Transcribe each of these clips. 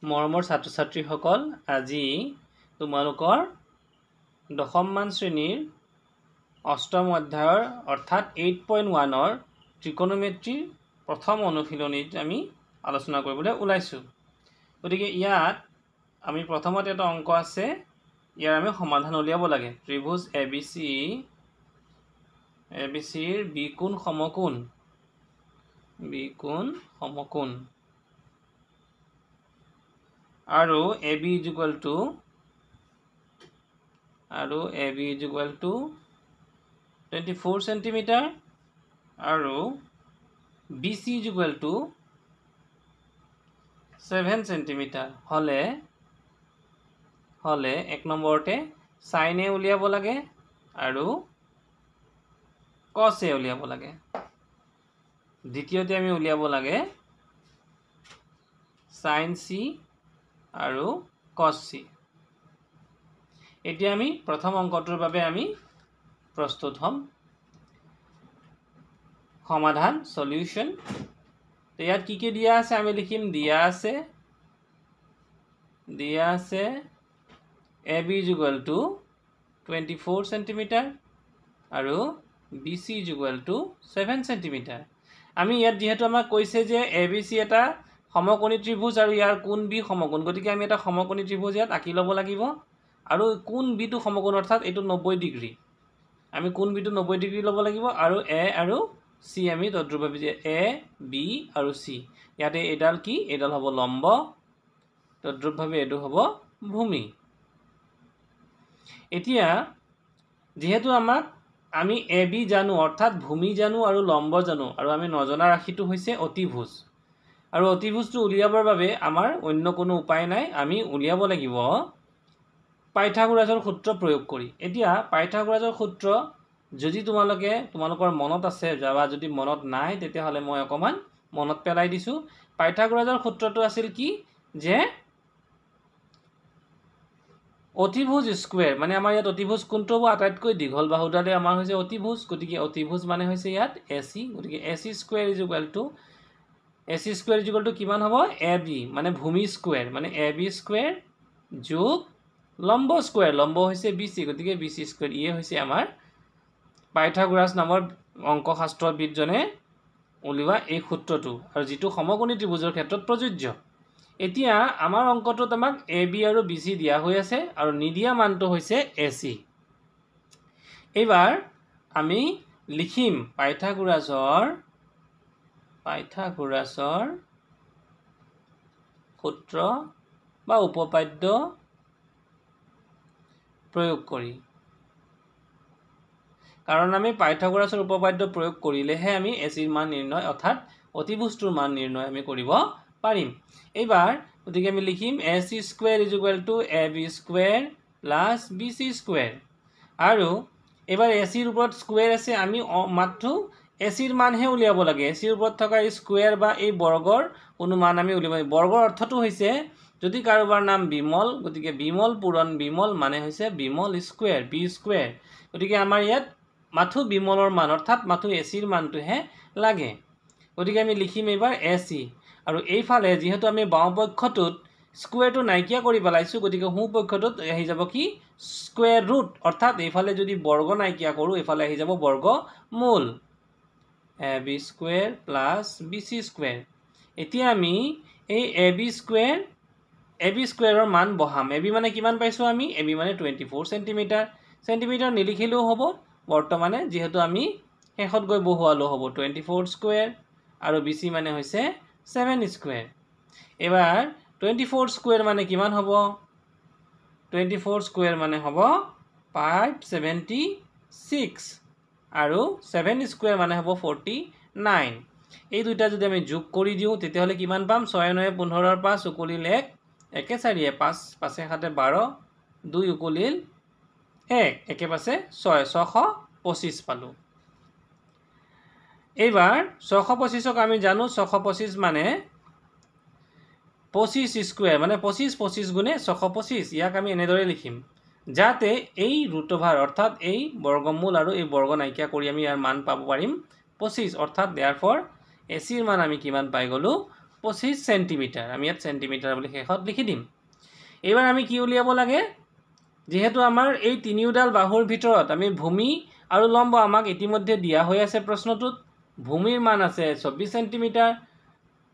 মৰমৰ ছাত্ৰ ছাত্ৰীসকল, আজি তোমালোকৰ দশমমান শ্ৰেণীৰ অষ্টম অধ্যায়ৰ অৰ্থাৎ 8.1ৰ ত্ৰিকোণমিতিৰ প্ৰথম অনুশীলনীত আমি আলোচনা কৰিবলৈ ওলাইছোঁ। গতিকে ইয়াত আমি প্ৰথমতে এটা অংক আছে, ইয়াৰ আমি সমাধান উলিয়াব লাগে। ত্ৰিভুজ এবিচিৰ বিকোণ সমকোণ আৰু AB is equal to 24 centimeter আৰু BC is equal to 7 centimeter হলে এক নম্বৰতে sin A উলিয়াব লাগে আৰু cos A উলিয়াব লাগে। দ্বিতীয়তে আমি উলিয়াব লাগে sin C আৰু cos C। এতিয়া আমি প্ৰথম অংকটোৰ বাবে আমি প্ৰস্তুত হ'ম। সমাধান সলিউশন। ইয়াত কি দিয়া আছে আমি লিখিম। দিয়া আছে AB is equal to 24 centimeter আৰু BC is equal to 7 centimeter। আমি ইয়াত যেহেতু আমাক কৈছে যে ABC এটা সমকোণী ত্ৰিভুজ আৰু ইয়াৰ কোণ B সমকোণ, গতিকে আমি এটা সমকোণী ত্ৰিভুজ ইয়াত আঁকি ল'ব লাগিব আৰু কোণ B টো সমকোণ অৰ্থাৎ এইটো 90 ডিগ্ৰী। আমি কোণ B টো 90 ডিগ্ৰী ল'ব লাগিব আৰু A আৰু C আমি তদ্ৰুপভাৱে যে A B আৰু C ইয়াতে এইডাল কি, এইডাল হ'ব লম্ব, তদ্ৰুপভাৱে এইটো হ'ব ভূমি। এতিয়া যেহেতু আমি AB জানো অৰ্থাৎ ভূমি জানো আৰু লম্ব জানো আৰু আমি নজনা ৰাশিটো হৈছে অতিভুজ আৰু অতিভুজটো উলিয়াবৰ বাবে আমাৰ অন্য কোনো উপায় নাই, আমি উলিয়াব লাগিব পাইথাগোৰাছৰ সূত্ৰ প্ৰয়োগ কৰি। এতিয়া পাইথাগোৰাছৰ সূত্ৰ যদি তোমালোকৰ মনত আছে বা যদি মনত নাই তেতিয়াহ'লে মই অকণমান মনত পেলাই দিছোঁ। পাইথাগোৰাছৰ সূত্ৰটো আছিল কি যে অতিভুজ স্কুৱেৰ, মানে আমাৰ ইয়াত অতিভুজ কোনটো হ'ব, আটাইতকৈ দীঘল বাহুডালে আমাৰ হৈছে অতিভুজ, গতিকে অতিভুজ মানে হৈছে ইয়াত AC, গতিকে AC square is equal to কিমান হ'ব, AB মানে ভূমি স্কুৱেৰ, মানে AB স্কুৱেৰ যোগ লম্ব স্কুৱেৰ, লম্ব হৈছে BC, গতিকে BC স্কুৱেৰ। ইয়ে হৈছে আমাৰ পাইথাগোৰাছ নামৰ অংকশাস্ত্ৰবিদজনে উলিওৱা এই সূত্ৰটো আৰু যিটো সমকোণী ত্ৰিভুজৰ ক্ষেত্ৰত প্ৰযোজ্য। এতিয়া আমাৰ অংকটোত আমাক AB আৰু BC দিয়া হৈ আছে আৰু নিদিয়া মানটো হৈছে AC। এইবাৰ আমি লিখিম পাইথাগোৰাছৰ সূত্ৰ বা উপপাদ্য প্ৰয়োগ কৰি, কাৰণ আমি পাইথাগোৰাছৰ উপপাদ্য প্ৰয়োগ কৰিলেহে আমি ACৰ মান নিৰ্ণয় অৰ্থাৎ অতিভুজটোৰ মান নিৰ্ণয় আমি কৰিব পাৰিম। এইবাৰ গতিকে আমি লিখিম AC square is equal to AB square plus BC square আৰু এইবাৰ ACৰ ওপৰত স্কুৱেৰ আছে, আমি মাত্ৰ ACৰ মানহে উলিয়াব লাগে। ACৰ ওপৰত থকা এই স্কুৱেৰ বা এই বৰ্গৰ কোনো মান আমি উলিয়াব লাগে। বৰ্গৰ অৰ্থটো হৈছে যদি কাৰোবাৰ নাম বিমল, গতিকে বিমল পূৰণ বিমল মানে হৈছে বিমল স্কুৱেৰ, বি স্কুৱেৰ। গতিকে আমাৰ ইয়াত মাথো বিমলৰ মান অৰ্থাৎ মাথো ACৰ মানটোহে লাগে। গতিকে আমি লিখিম এইবাৰ AC আৰু এইফালে যিহেতু আমি বাওঁপক্ষটোত স্কুৱেৰটো নাইকিয়া কৰি পেলাইছোঁ, গতিকে সোঁপক্ষটোত আহি যাব কি স্কুৱেৰ ৰুট, অৰ্থাৎ এইফালে যদি বৰ্গ নাইকিয়া কৰোঁ এইফালে আহি যাব বৰ্গমূল, AB square plus BC square. এতিয়া আমি এই AB স্কুৱেৰৰ মান বহাম। AB মানে কিমান পাইছোঁ আমি, AB মানে 24 চেণ্টিমিটাৰ। চেণ্টিমিটাৰ নিলিখিলেও হ'ব বৰ্তমানে, যিহেতু আমি শেষত গৈ বহুৱালেও হ'ব 24 স্কুৱেৰ আৰু BC মানে হৈছে 7 স্কুৱেৰ। এইবাৰ 24 স্কুৱেৰ মানে কিমান হ'ব, 24 স্কুৱেৰ মানে হ'ব 576 আৰু 7 স্কুৱেৰ মানে হ'ব 49। এই দুইটা যদি আমি যোগ কৰি দিওঁ তেতিয়াহ'লে কিমান পাম, 6 9 15 5 উকলিল 1, 1 4 5 5 7 12, 2 উকলিল 1, 1 5 6, 625 পালোঁ। এইবাৰ 625ক আমি জানো 625 মানে 25 স্কুৱেৰ, মানে 25 গুণে 625। ইয়াক আমি এনেদৰে লিখিম যাতে এই ৰুট অভাৰ অৰ্থাৎ এই বৰ্গমূল আৰু এই বৰ্গ নাইকিয়া কৰি আমি ইয়াৰ মান পাব পাৰিম 25, অৰ্থাৎ দেয়াৰফৰ ACৰ মান আমি কিমান পাই গ'লোঁ 25 সেন্টিমিটাৰ আমি ইয়াত সেন্টিমিটাৰ বুলি শেষত লিখি দিম এইবাৰ আমি কি উলিয়াব লাগে যেহেতু আমাৰ এই তিনিওডাল বাহুৰ ভিতৰত আমি ভূমি আৰু লম্ব আমাক ইতিমধ্যে দিয়া হৈ আছে প্ৰশ্নটোত ভূমিৰ মান আছে 24 সেন্টিমিটাৰ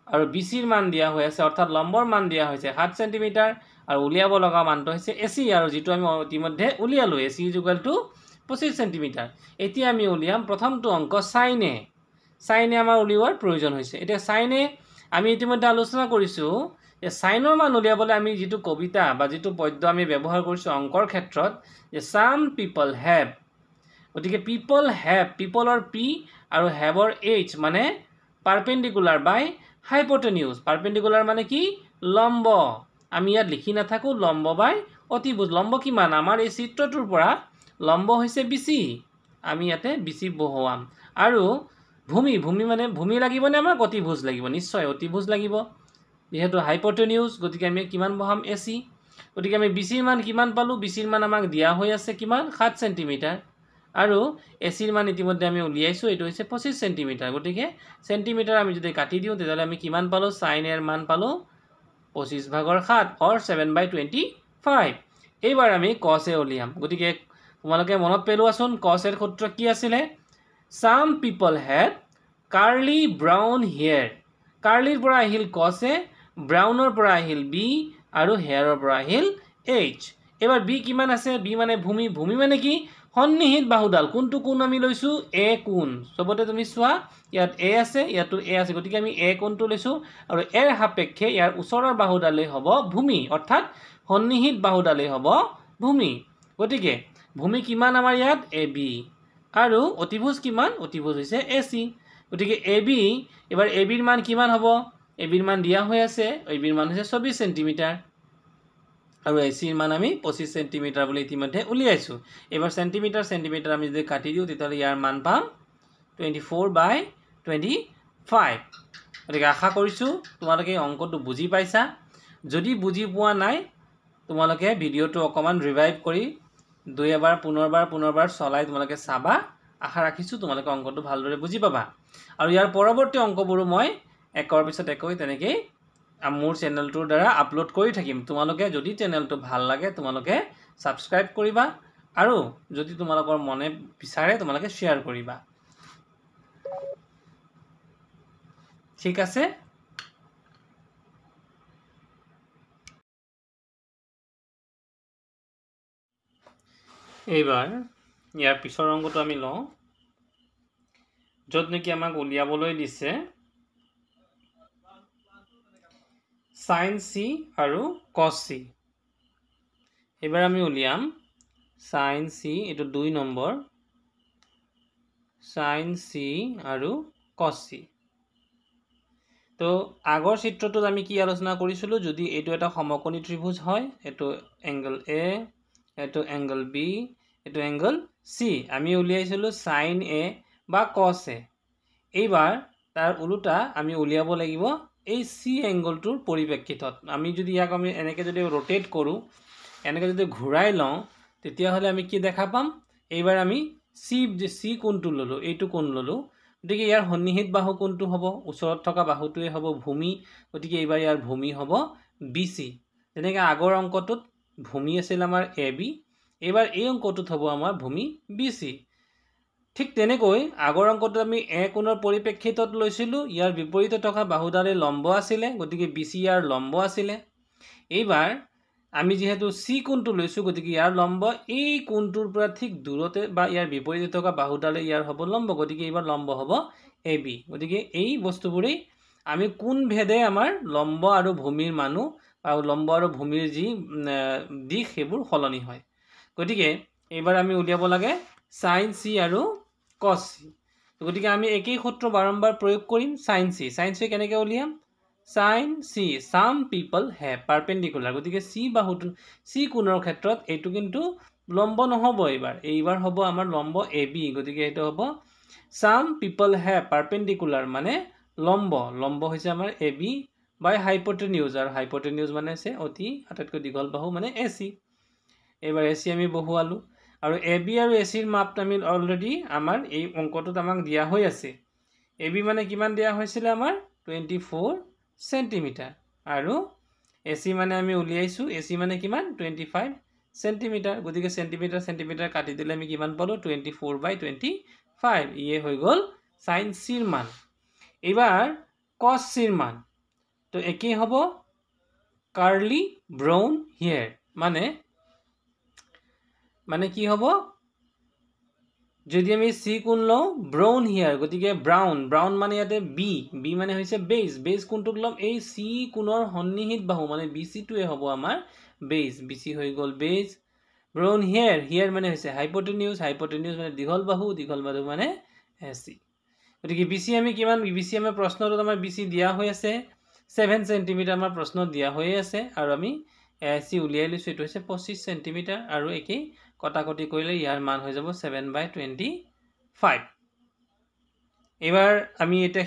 আৰু বিচিৰ মান দিয়া হৈ আছে অৰ্থাৎ লম্বৰ মান দিয়া হৈছে 7 সেন্টিমিটাৰ আৰু উলিয়াব লগা মানটো হৈছে এসি আৰু যেটো আমি ইতিমধ্যে উলিয়ালো এসি ইকুয়াল টু 25 সেন্টিমিটাৰ এতিয়া আমি উলিয়াম প্ৰথমটো অংক সাইনে সাইনে আমাৰ উলিওৱাৰ প্ৰয়োজন হৈছে এতিয়া সাইনে আমি ইতিমধ্যে আলোচনা কৰিছো যে সাইনৰ মান উলিয়াবলৈ আমি যেটো কবিতা বা যেটো পদ্য আমি ব্যৱহাৰ কৰিছো অংকৰ ক্ষেত্ৰত যে সাম পিপল হ্যাভ গতিকে পিপল হ্যাভ পিপলৰ পি আৰু হ্যাভৰ এইচ মানে পারপেন্ডিকুলার বাই হাইপোটেনিউজ পারপেন্ডিকুলার মানে কি লম্ব আমি ইয়াত লিখি নাথাকো লম্ব বাই অতিভুজ লম্ব কিমান আমাৰ এই চিত্ৰটোৰ পৰা লম্ব হৈছে বিসি আমি ইয়াতে বিসি বহুৱাম আৰু ভূমি ভূমি মানে ভূমি লাগিব নে আমাক অতিভুজ লাগিব নিশ্চয় অতিভুজ লাগিব যেহেতু হাইপোটেনিউজ গতিকে আমি কিমান বহাম এসি গতিকে আমি বিসিৰ মান কিমান পালো বিসিৰ মান আমাক দিয়া হৈ আছে কিমান 7 সেন্টিমিটাৰ আৰু এসিৰ মান ইতিমধ্যে আমি উলিয়াইছো এটো হৈছে 25 সেন্টিমিটাৰ গতিকে সেন্টিমিটাৰ আমি যদি কাটি দিও তেতিয়ালে আমি কিমান পালো sin এৰ মান পালো 25 ভাগৰ 7 or 7/25 এইবাৰ আমি cos এ উলিয়াম গতিকে তোমালোকে মনত পেলোৱাছোন cos এৰ সূত্ৰ কি আছিল some people had curly brown hair curly পৰা আহিল cos এ brown ৰ পৰা আহিল b আৰু hair ৰ পৰা আহিল h এবাৰ b কিমান আছে b মানে ভূমি ভূমি মানে কি সন্নিহিত বাহুডাল কোনটো কোণ আমি লৈছো a কোণ সবতে তুমি চোৱা ইয়াত a আছে ইয়াতো a আছে গতিকে আমি a কোণটো লৈছো আৰু এৰ সাপেক্ষে ইয়াৰ ওচৰৰ বাহুডালে হ'ব ভূমি অৰ্থাৎ সন্নিহিত বাহুডালে হ'ব ভূমি গতিকে ভূমি কিমান আমাৰ ইয়াত ab আৰু অতিভুজ কিমান অতিভুজ হৈছে ac গতিকে ab এবাৰ ab ৰ মান কিমান হ'ব ab ৰ মান দিয়া হৈ আছে ab ৰ মান হৈছে 24 সেন্টিমিটাৰ আৰু ac ৰ মান আমি 25 সেন্টিমিটাৰ বুলি ইতিমধ্যে উলিয়াইছো এবাৰ সেন্টিমিটাৰ সেন্টিমিটাৰ আমি যদি কাটি দিও তেতিয়ালে ইয়াৰ মান পাম 24/25 গতিকে আশা কৰিছো তোমালোকে অংকটো বুজি পাইছা যদি বুজি পোৱা নাই তোমালোকে ভিডিওটো অকমান ৰিভাইভ কৰি দুই এবাৰ পুনৰবাৰ চলাই তোমালোকে চাবা আশা ৰাখিছো তোমালোকে অংকটো ভালদৰে বুজি পাবা আৰু ইয়াৰ পৰৱৰ্তী অংকবোৰো মই একৰ পিছত এককৈ তেনেকৈ মোৰ চেনেলটোৰ দ্বাৰা আপলোড কৰি থাকিম তোমালোকে যদি চেনেলটো ভাল লাগে তোমালোকে সাবস্ক্ৰাইব কৰিবা আৰু যদি তোমালোকৰ মনে বিচাৰে তোমালোকে শেয়াৰ কৰিবা ঠিক আছে এইবাৰ ইয়াৰ পিছৰ অংকটো আমি লওঁ যত নেকি আমাক উলিয়াবলৈ দিছে sin c আৰু cos c এবাৰ আমি উলিয়াম sin c এটো 2 নম্বৰ sin c আৰু cos c তো আগৰ চিত্ৰটোত আমি কি আলোচনা কৰিছিলো যদি এটো এটা সমকোণী ত্ৰিভুজ হয় এটো এংগল a এটো এংগল b এটো এংগল c আমি উলিয়াইছিলো sin a বা cos a এইবাৰ তাৰ উলুটা আমি উলিয়াব লাগিব এই c এংগলটোৰ পৰিপ্ৰেক্ষিতত আমি যদি ইয়াক আমি এনেকে যদি ৰোটেট কৰো এনেকে যদি ঘূৰাই লওঁ তেতিয়া হলে আমি কি দেখা পাম এইবাৰ আমি c কোণটো ললো এইটো কোণ ললো গতিকে ইয়াৰ সন্নিহিত বাহু কোণটো হ'ব ওচৰত থকা বাহুটোৱে হ'ব ভূমি গতিকে এইবাৰ ইয়াৰ ভূমি হ'ব bc যেনেকৈ আগৰ অংকটোত ভূমি আছিল আমাৰ ab এইবাৰ এই অংকটোত হ'ব আমাৰ ভূমি bc ঠিক তেনেকৈ আগৰ অংকটো আমি a কোণৰ পৰিপ্ৰেক্ষিতত লৈছিলো ইয়াৰ বিপৰীতে থকা বাহুডালে লম্ব আছিল গতিকে bc ইয়াৰ লম্ব আছিল এইবাৰ আমি যেহেতু c কোণটো লৈছো গতিকে ইয়াৰ লম্ব এই কোণটোৰ পৰা ঠিক দূৰতে বা ইয়াৰ বিপৰীতে থকা বাহুডালে ইয়াৰ হ'ব লম্ব গতিকে এইবাৰ লম্ব হ'ব ab গতিকে এই বস্তুবোৰেই আমি কোন ভেদে আমাৰ লম্ব আৰু ভূমিৰ মানো আৰু লম্ব আৰু ভূমিৰ যি দিশ হেবোৰ সলনি হয় গতিকে এইবাৰ আমি উলিয়াব লাগে sin c আৰু cos c গতিকে আমি একই সূত্ৰ বাৰম্বাৰ প্ৰয়োগ কৰিম sin c কেনেকৈ উলিয়াম sin c some people have perpendicular গতিকে c বাহুটো c কোণৰ ক্ষেত্ৰত এটো কিন্তু লম্ব নহব এইবাৰ হ'ব আমাৰ লম্ব ab গতিকে এটো হ'ব some people have perpendicular মানে লম্ব হৈছে আমাৰ ab by hypotenuse আৰু hypotenuse মানে আছে অতি আটাইতকৈ দীঘল বাহু মানে ac এইবাৰ ac আমি বহুৱালো আৰু ab আৰু ac ৰ মাপ আমি অলৰেডি আমাৰ এই অংকটোত আমাক দিয়া হৈ আছে ab মানে কিমান দিয়া হৈছিল আমাৰ 24 সেন্টিমিটাৰ আৰু এচি মানে আমি উলিয়াইছোঁ এচি মানে কিমান 25 সেন্টিমিটাৰ গতিকে সেন্টিমিটাৰ সেন্টিমিটাৰ কাটি দিলে আমি কিমান পালোঁ 24/25 ইয়ে হৈ গ'ল সাইন চিৰ মান এবাৰ কস চিৰ মান তো একেই হ'ব কার্লি ব্রাউন হেয়ার মানে কি হব যদি আমি সি কোণ লওঁ ব্রাউন হেয়ার গতিকে ব্রাউন মানে ইয়াতে বি মানে হৈছে বেজ কোণটোক লম এই সি কোণৰ সন্নিহিত বাহু মানে বিসি টোৱে হ'ব আমাৰ বেজ বিসি হৈ গ'ল বেজ ব্রাউন হেয়ার মানে হৈছে হাইপোটেনিউজ মানে দীঘল বাহু মানে এসি গতিকে বিসি আমি কিমান বিসি আমাৰ প্ৰশ্নটোত আমাৰ বিসি দিয়া হৈ আছে 7 সেন্টিমিটাৰ আমাৰ প্ৰশ্ন দিয়া হৈ আছে আৰু আমি এসি উলিয়াই লৈছো এটো হৈছে 25 সেন্টিমিটাৰ আৰু একেই কটাকটি কৰিলে ইয়াৰ মান হৈ যাব 7/25 এবাৰ আমি এটা